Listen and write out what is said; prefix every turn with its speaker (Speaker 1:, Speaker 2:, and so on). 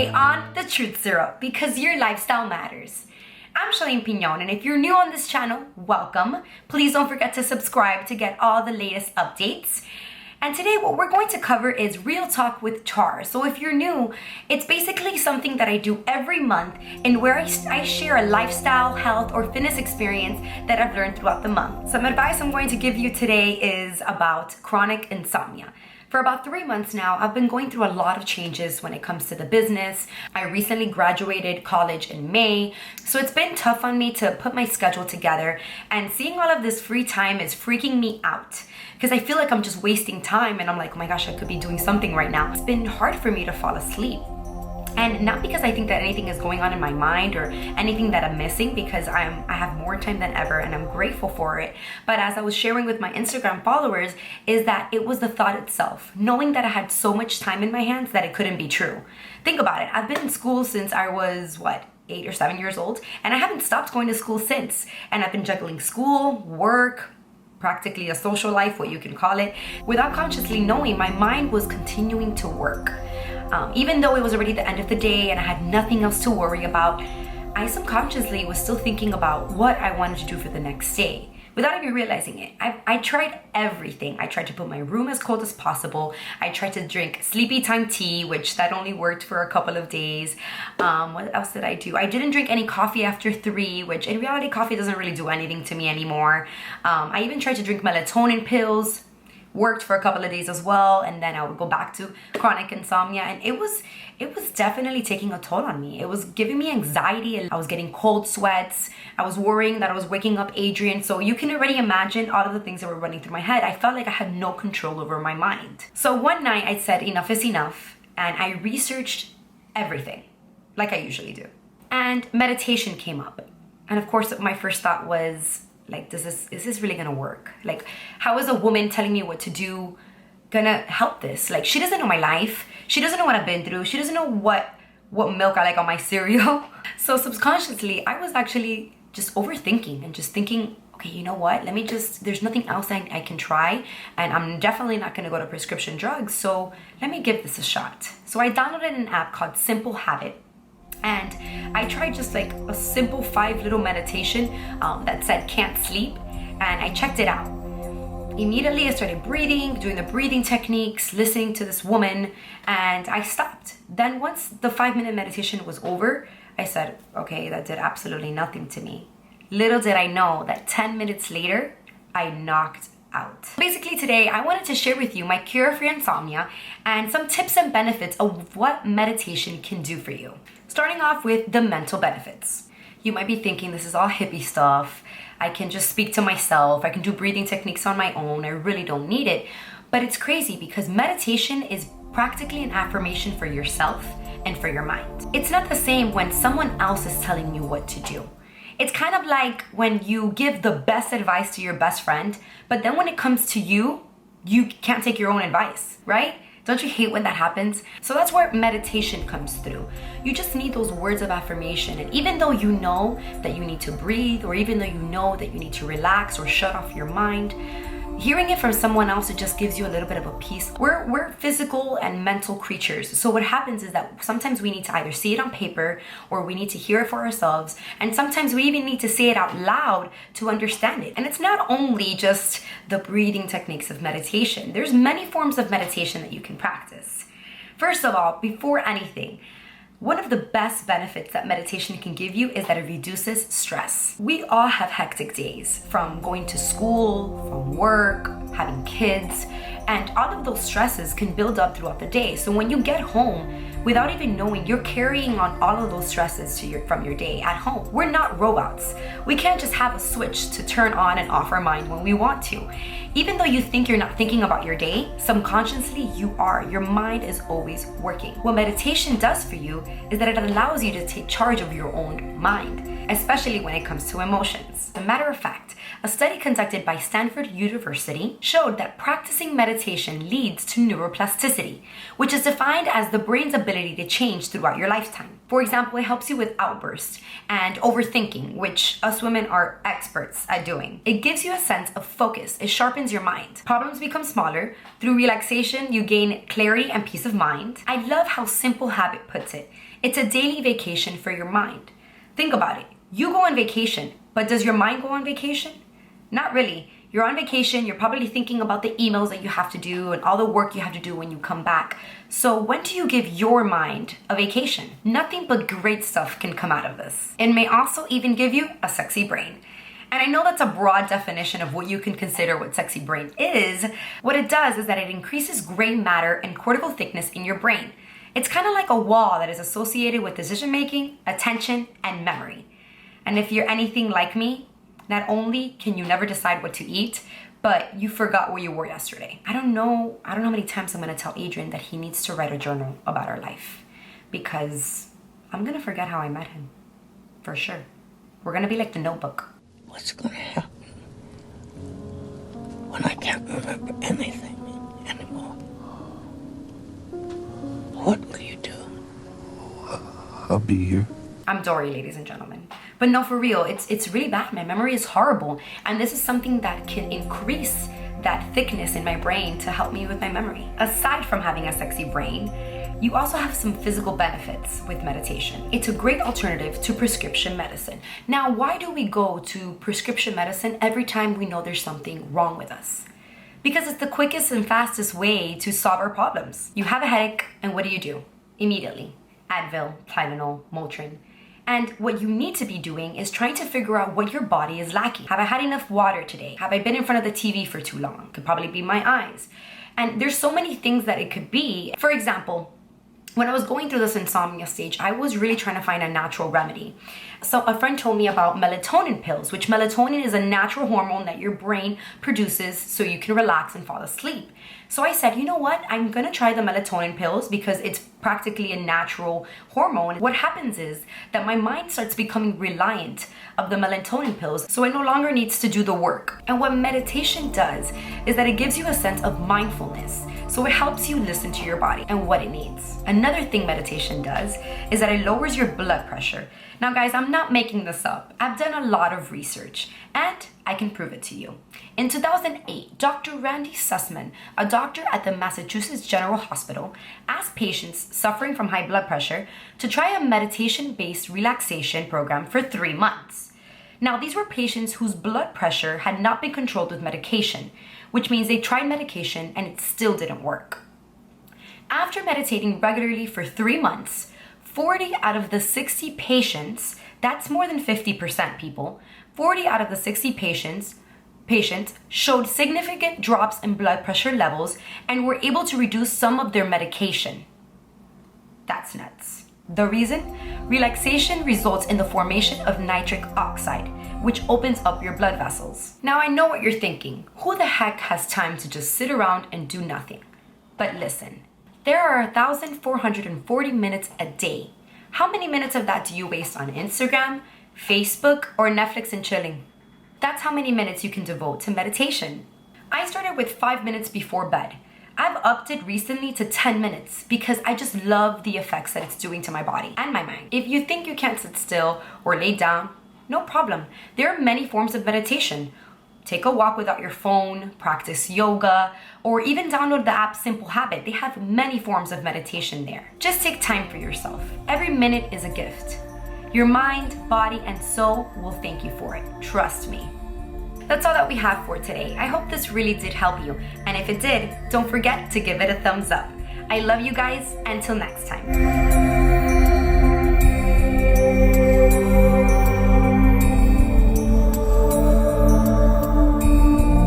Speaker 1: today on The Truth Syrup, because your lifestyle matters. I'm Shalene Pignon, and if you're new on this channel, welcome. Please don't forget to subscribe to get all the latest updates. And today what we're going to cover is Real Talk with CHAR. So if you're new, it's basically something that I do every month and where I share a lifestyle, health, or fitness experience that I've learned throughout the month. Some advice I'm going to give you today is about chronic insomnia. For about 3 months now, I've been going through a lot of changes when it comes to the business. I recently graduated college in May, so it's been tough on me to put my schedule together, and seeing all of this free time is freaking me out because I feel like I'm just wasting time and I'm like, oh my gosh, I could be doing something right now. It's been hard for me to fall asleep. And not because I think that anything is going on in my mind or anything that I'm missing, because I have more time than ever and I'm grateful for it. But as I was sharing with my Instagram followers, is that it was the thought itself, knowing that I had so much time in my hands that it couldn't be true. Think about it. I've been in school since I was, 8 or 7 years old, and I haven't stopped going to school since. And I've been juggling school, work, practically a social life, what you can call it. Without consciously knowing, my mind was continuing to work. Even though it was already the end of the day and I had nothing else to worry about, I subconsciously was still thinking about what I wanted to do for the next day without even realizing it. I tried everything. I tried to put my room as cold as possible. I tried to drink sleepy time tea, which that only worked for a couple of days. What else did I do? I didn't drink any coffee after 3, which in reality, coffee doesn't really do anything to me anymore. I even tried to drink melatonin pills. Worked for a couple of days as well, and then I would go back to chronic insomnia, and it was definitely taking a toll on me. It was giving me anxiety, and I was getting cold sweats. I was worrying that I was waking up Adrian. So you can already imagine all of the things that were running through my head. I felt like I had no control over my mind. So one night I said enough is enough, and I researched everything like I usually do. And meditation came up. And of course my first thought was, like, is this really gonna work? Like, how is a woman telling me what to do gonna help this? Like, she doesn't know my life. She doesn't know what I've been through. She doesn't know what milk I like on my cereal. So subconsciously, I was actually just overthinking and just thinking, okay, you know what? There's nothing else I can try. And I'm definitely not gonna go to prescription drugs. So let me give this a shot. So I downloaded an app called Simple Habit. And I tried just like a simple 5 little meditation that said can't sleep, and I checked it out. Immediately I started breathing, doing the breathing techniques, listening to this woman, and I stopped. Then once the 5-minute meditation was over, I said, okay, that did absolutely nothing to me. Little did I know that 10 minutes later, I knocked out. Basically today, I wanted to share with you my cure for insomnia and some tips and benefits of what meditation can do for you. Starting off with the mental benefits. You might be thinking this is all hippie stuff. I can just speak to myself. I can do breathing techniques on my own. I really don't need it. But it's crazy because meditation is practically an affirmation for yourself and for your mind. It's not the same when someone else is telling you what to do. It's kind of like when you give the best advice to your best friend, but then when it comes to you, you can't take your own advice, right? Don't you hate when that happens? So that's where meditation comes through. You just need those words of affirmation. And even though you know that you need to breathe, or even though you know that you need to relax or shut off your mind, hearing it from someone else, it just gives you a little bit of a peace. We're physical and mental creatures. So what happens is that sometimes we need to either see it on paper or we need to hear it for ourselves. And sometimes we even need to say it out loud to understand it. And it's not only just the breathing techniques of meditation. There's many forms of meditation that you can practice. First of all, before anything, one of the best benefits that meditation can give you is that it reduces stress. We all have hectic days, from going to school, from work, having kids, and all of those stresses can build up throughout the day. So when you get home, without even knowing, you're carrying on all of those stresses from your day at home. We're not robots. We can't just have a switch to turn on and off our mind when we want to. Even though you think you're not thinking about your day, subconsciously you are. Your mind is always working. What meditation does for you is that it allows you to take charge of your own mind, especially when it comes to emotions. As a matter of fact, a study conducted by Stanford University showed that practicing meditation leads to neuroplasticity, which is defined as the brain's ability to change throughout your lifetime. For example, it helps you with outbursts and overthinking, which us women are experts at doing. It gives you a sense of focus. It sharpens your mind. Problems become smaller. Through relaxation, you gain clarity and peace of mind. I love how Simple Habit puts it. It's a daily vacation for your mind. Think about it. You go on vacation, but does your mind go on vacation? Not really. You're on vacation, you're probably thinking about the emails that you have to do and all the work you have to do when you come back. So when do you give your mind a vacation? Nothing but great stuff can come out of this. It may also even give you a sexy brain. And I know that's a broad definition of what you can consider what sexy brain is. What it does is that it increases gray matter and cortical thickness in your brain. It's kind of like a wall that is associated with decision making, attention, and memory. And if you're anything like me, not only can you never decide what to eat, but you forgot where you were yesterday. I don't know how many times I'm gonna tell Adrian that he needs to write a journal about our life, because I'm gonna forget how I met him, for sure. We're gonna be like the Notebook.
Speaker 2: What's gonna happen when I can't remember anything anymore? What will you do?
Speaker 3: I'll be here.
Speaker 1: I'm Dory, ladies and gentlemen. But no, for real, it's really bad. My memory is horrible. And this is something that can increase that thickness in my brain to help me with my memory. Aside from having a sexy brain, you also have some physical benefits with meditation. It's a great alternative to prescription medicine. Now, why do we go to prescription medicine every time we know there's something wrong with us? Because it's the quickest and fastest way to solve our problems. You have a headache, and what do? Immediately. Advil, Tylenol, Motrin. And what you need to be doing is trying to figure out what your body is lacking. Have I had enough water today? Have I been in front of the TV for too long? Could probably be my eyes. And there's so many things that it could be. For example, when I was going through this insomnia stage, I was really trying to find a natural remedy. So a friend told me about melatonin pills, which melatonin is a natural hormone that your brain produces so you can relax and fall asleep. So I said, you know what? I'm gonna try the melatonin pills because it's practically a natural hormone. What happens is that my mind starts becoming reliant of the melatonin pills, so it no longer needs to do the work. And what meditation does is that it gives you a sense of mindfulness. So it helps you listen to your body and what it needs. Another thing meditation does is that it lowers your blood pressure. Now guys, I'm not making this up. I've done a lot of research and I can prove it to you. In 2008, Dr. Randy Sussman, a doctor at the Massachusetts General Hospital, asked patients suffering from high blood pressure to try a meditation-based relaxation program for 3 months. Now, these were patients whose blood pressure had not been controlled with medication, which means they tried medication and it still didn't work. After meditating regularly for 3 months, 40 out of the 60 patients, that's more than 50% people, 40 out of the 60 patients showed significant drops in blood pressure levels and were able to reduce some of their medication. That's nuts. The reason? Relaxation results in the formation of nitric oxide, which opens up your blood vessels. Now I know what you're thinking. Who the heck has time to just sit around and do nothing? But listen, there are 1,440 minutes a day. How many minutes of that do you waste on Instagram, Facebook, or Netflix and chilling? That's how many minutes you can devote to meditation. I started with 5 minutes before bed. I've upped it recently to 10 minutes because I just love the effects that it's doing to my body and my mind. If you think you can't sit still or lay down, no problem. There are many forms of meditation. Take a walk without your phone, practice yoga, or even download the app Simple Habit. They have many forms of meditation there. Just take time for yourself. Every minute is a gift. Your mind, body, and soul will thank you for it. Trust me. That's all that we have for today. I hope this really did help you. And if it did, don't forget to give it a thumbs up. I love you guys. Until next time.